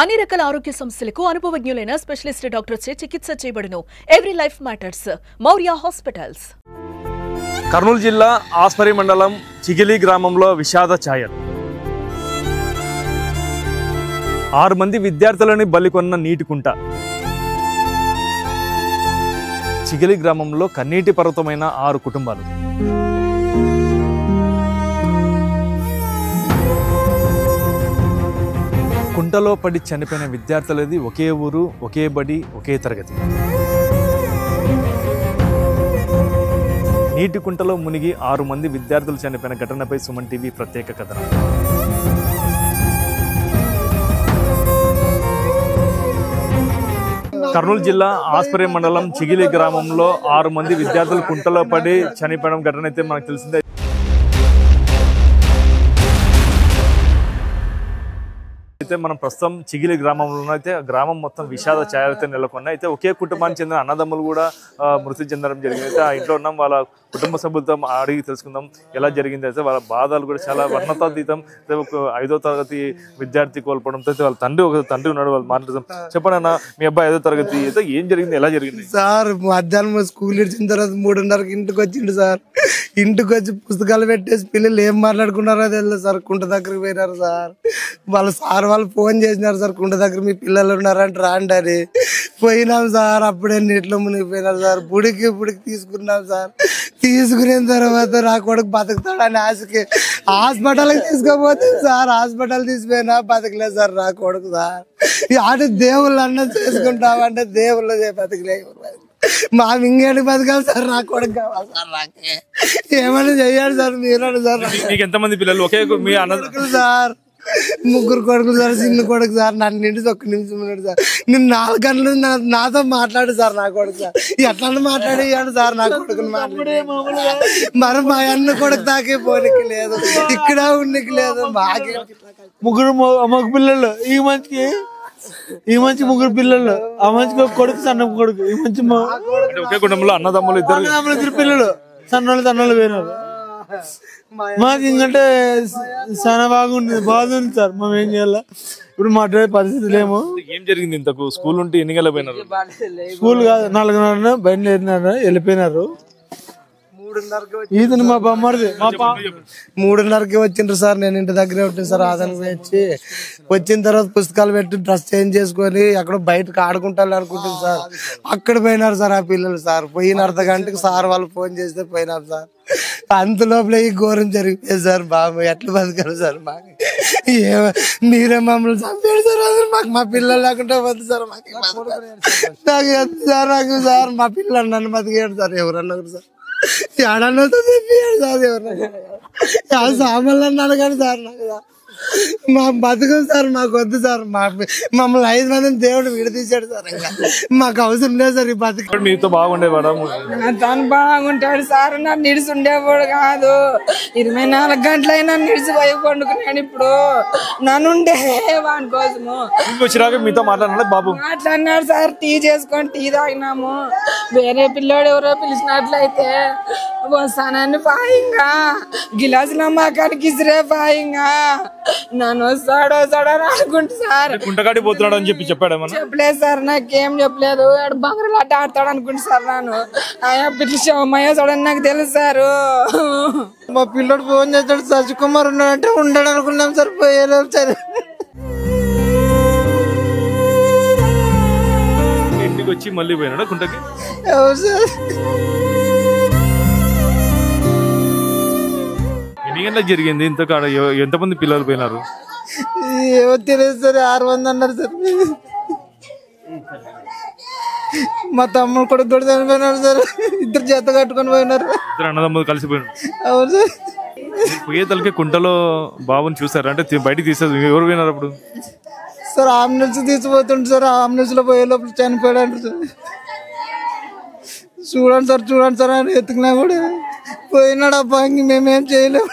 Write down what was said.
అన్ని రకాల ఆరోగ్య సమస్యలకు అనుభవజ్ఞులైన స్పెషలిస్ట్ డాక్టర్స్ చే చికిత్స చేయబడును. Every life matters. Maurya hospitals. Kurnool జిల్లా ఆస్పరి మండలం చిగిలి గ్రామంలో విషాద ఛాయలు. 6 మంది విద్యార్థులని బలికొన్న నీటి కుంట. చిగిలి గ్రామంలో కన్నీటి పర్వతమైన 6 కుటుంబాలు. కుంటలో పడి చనిపోయిన విద్యార్థులది ఒకే ఊరు, ఒకే బడి, ఒకే తరగతి. నీటి కుంటలో మునిగి 6 మంది విద్యార్థులు చనిపోయిన ఘటనపై సుమన్ టీవీ ప్రత్యేక కథనం. కర్నూలు జిల్లా ఆస్పరి మండలం చిగిలి గ్రామంలో 6 మంది విద్యార్థులు కుంటలో పడి చనిపోవడం ఘటన అయితే మనకు తెలిసిందే. అయితే మనం ప్రస్తుతం చిగిలి గ్రామంలో అయితే గ్రామం మొత్తం విషాద ఛాయలతో నెలకొన్నాయి. అయితే ఒకే కుటుంబానికి చెందిన అన్నదమ్ములు కూడా మృతి చెందడం జరిగింది. అయితే ఆ ఇంట్లో ఉన్నాం, వాళ్ళ కుటుంబ సభ్యులతో అడిగి తెలుసుకుందాం ఎలా జరిగింది. అయితే వాళ్ళ బాధలు కూడా చాలా వర్ణతాతీతం. అయితే ఒక 5వ తరగతి విద్యార్థి కోల్పోవడంతో అయితే వాళ్ళ తండ్రి ఉన్నాడు, వాళ్ళు మాట్లాడదాం. చెప్పండి అన్న, మీ అబ్బాయి 5వ తరగతి, అయితే ఏం జరిగింది, ఎలా జరిగింది? సార్ మధ్యాహ్నం స్కూల్ ఇచ్చిన తర్వాత 3:30కి ఇంటికి వచ్చిండు సార్. ఇంటికి వచ్చి పుస్తకాలు పెట్టేసి పిల్లలు ఏం మాట్లాడుకున్నారో తెలియదు సార్. కుంట దగ్గరికి పోయినారు సార్. వాళ్ళు ఫోన్ చేసినారు సార్, కుంట దగ్గర మీ పిల్లలు ఉన్నారంటే రాండి అని. పోయినాం సార్, అప్పుడే నీటిలో మునిగిపోయినారు సార్. బుడికి తీసుకున్నాం సార్. తీసుకున్న తర్వాత నా కొడుకు బతుకుతాడని ఆశకి హాస్పిటల్కి తీసుకోపోతే సార్, హాస్పిటల్ తీసిపోయినా బతకలేదు సార్ నా కొడుకు సార్. అటు దేవుళ్ళు అన్నం చేసుకుంటామంటే దేవుళ్ళు బతకలేదు. మా మింగేటి బతకాలి సార్, నా కొడుకు కావాలి సార్. నాకే ఏమైనా చెయ్యాలి సార్, మీరు సార్. మీకు ఎంతమంది పిల్లలు? ఒకే మీ అన్న సార్, 3 కొడుకులు సార్. చిన్న కొడుకు సార్ నన్ను నిండి 1 నిమిషం ఉన్నాడు సార్. నేను 4 గంటలు నాతో మాట్లాడు సార్ నా కొడుకు సార్. ఎట్లా మాట్లాడేయాడు సార్ నా కొడుకుని మాట్లాడే. మరి మా అన్న కొడుకు తాకే పోనీకి లేదు, ఇక్కడ ఉన్నకి లేదు. మాకే 3 మగ పిల్లలు, ఈ మంచి 3 పిల్లలు, ఆ మంచి కొడుకు సన్న కొడుకు, ఈ మంచి ఒకే కుటుంబంలో అన్నదమ్ములు 2 పిల్లలు సన్నోళ్ళు పోయినారు. మాకు ఇంకంటే చాలా బాగుంది సార్. మేము ఏం చేయాలి ఇప్పుడు, మాట్లాడే పరిస్థితులు ఏమో. ఏం జరిగింది ఇంతకు? స్కూల్ ఉంటే ఎన్ని గంటలకు పోయినారు? స్కూల్ కాదు, 4:30 బయలుదేరినారు, వెళ్ళిపోయినారు. ఇది మా బొమ్మది 3:30కి వచ్చిండ్రు సార్. నేను ఇంటి దగ్గరే ఉంటాను సార్. ఆదానికి వచ్చి వచ్చిన తర్వాత పుస్తకాలు పెట్టి డ్రెస్ చేంజ్ చేసుకొని అక్కడ బయటకు ఆడుకుంటాను అనుకుంటుంది సార్. అక్కడ పోయినారు సార్ ఆ పిల్లలు సార్. పోయిన 1/2 గంటకి సార్ వాళ్ళు ఫోన్ చేస్తే పోయినారు సార్. అంత లోపల ఈ ఘోరం జరిగిపోయింది సార్. బాబు ఎట్లా బతకాలి సార్? మాకు మీరే మమ్మల్ని చంపాడు సార్. మాకు మా పిల్లలు లేకుండా వద్దు సార్. నాకు సార్ మా పిల్లలు నన్ను బతికేడు సార్. ఎవరన్నారు సార్? ఏడన్నతో చెప్పాడు సార్. ఎవరన్నా సామాన్లు అడగాడు సార్. నాకు మా బతుకం సార్, మాకు వద్దు సార్. మమ్మల్ని 5 మందిని దేవుడు విడదీశాడు సార్. ఇంకా మాకు అవసరం లేదు సార్ ఈ బతుకు. మీతో బాగుండేవాడు? తను బాగుంటాడు సార్. నన్ను నిడిసి ఉండేవాడు కాదు. 24 గంటలైనా నిడిసిపోయి పండుకున్నాడు. ఇప్పుడు నన్ను ఉండే వాని కోసము వచ్చినాక మీతో మాట్లాడినాడు సార్. టీ చేసుకొని టీ తాగినాము. వేరే పిల్లోడు ఎవరో పిలిచినట్లయితే వస్తానని పాయింగా గిలాసులు అమ్మకానికి ఇసిరే పాయింగా నన్ను వస్తాడో అనుకుంటా సార్. కుంటకాడి పోతున్నాడు అని చెప్పాడేమన్నా? చెప్పలేదు సార్, నాకేం చెప్పలేదు. బంగారులాట ఆడతాడు అనుకుంటా సార్. నన్ను ఆయా పిలిచామయ్య చూడని నాకు తెలుసు సార్. మా పిల్లడు ఫోన్ చేస్తాడు, సజ్కుమార్ ఉన్నాడంటే ఉండడు అనుకున్నాం సార్. పోయారు సార్. ఇంటికి వచ్చి మళ్ళీ పోయినాడు కుంటకి? అవును సార్. ఎన్ని గంటలకు జరిగింది? ఇంతకాడ ఎంతమంది పిల్లలు పోయినారు? ఏమో తెలియదు సార్. 6 మంది అన్నారు సార్. మా తమ్ముడు కూడా చనిపోయినాడు సార్. 2 జత కట్టుకొని పోయినారు. 2 అన్నదమ్ములు కలిసిపోయినారు. అవును సార్. పోయేతలకి కుంటలో బాబుని చూసారు అంటే బయటికి తీసారు. ఎవరు పోయినారు అప్పుడు? సార్ అంబులెన్స్ తీసిపోతుంటే సార్, అంబులెన్స్ లో పోయే లోపల చనిపోయాడు అంటారు సార్. చూడండి సార్ అని ఎత్తుకున్నా కూడా పోయినాడు అబ్బా. ఇంక మేమేం చేయలేము.